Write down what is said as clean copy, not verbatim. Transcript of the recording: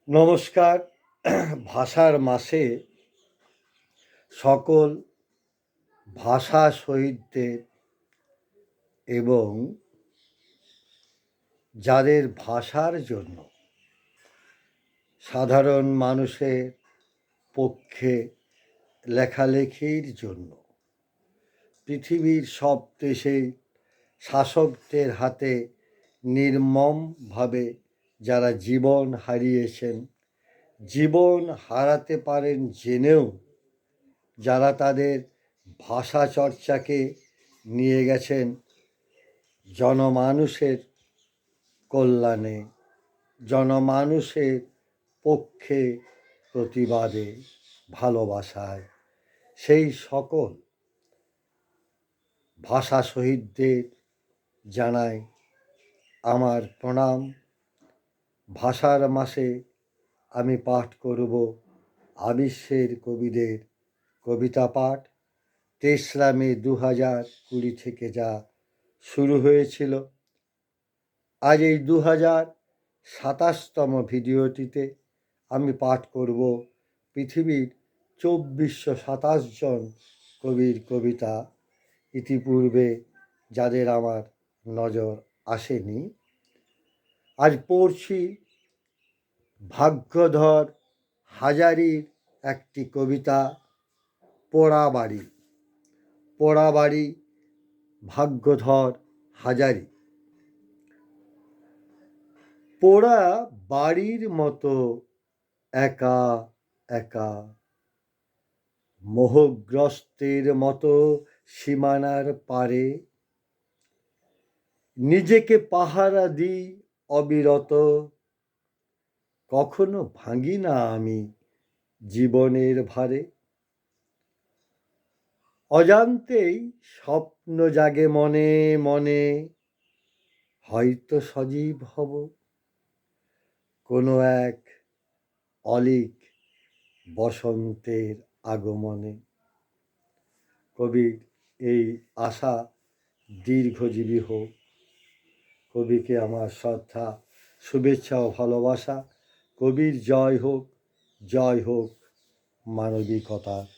নমস্কার। ভাষার মাসে সকল ভাষা শহীদদের এবং যাদের ভাষার জন্য সাধারণ মানুষের পক্ষে লেখালেখির জন্য পৃথিবীর সব দেশেই শাসকদের হাতে নির্মমভাবে যারা জীবন হারিয়েছেন, জীবন হারাতে পারেন জেনেও যারা তাদের ভাষা চর্চাকে নিয়ে গেছেন জনমানুষের কল্যাণে, জনমানুষের পক্ষে, প্রতিবাদে, ভালোবাসায়, সেই সকল ভাষা শহীদদের জানাই আমার প্রণাম। ভাষার মাসে আমি পাঠ করব আবিশ্বের কবিদের কবিতা পাঠ। ৩রা মে ২০২০ থেকে যা শুরু হয়েছিল, আজ এই ২০২৭তম ভিডিওটিতে আমি পাঠ করব পৃথিবীর ২৪২৭ জন কবির কবিতা, ইতিপূর্বে যাদের আমার নজর আসেনি। আজ পড়ছি ভাগ্যধর হাজারির একটি কবিতা, পোড়াবাড়ি। পোড়াবাড়ি, ভাগ্যধর হাজারি। পোড়া বাড়ির মতো একা একা, মোহগ্রস্তের মতো সীমানার পারে, নিজেকে পাহারা দিই অবিরত, কখনো ভাঙি না আমি জীবনের ভারে। অজান্তেই স্বপ্ন জাগে মনে মনে, হয়তো সজীব হব কোনো এক অলীক বসন্তের আগমনে। কবির এই আশা দীর্ঘজীবী হোক। কবিকে আমার শ্রদ্ধা, শুভেচ্ছা ও ভালোবাসা। কবির জয় হোক, জয় হোক মানবিকতা।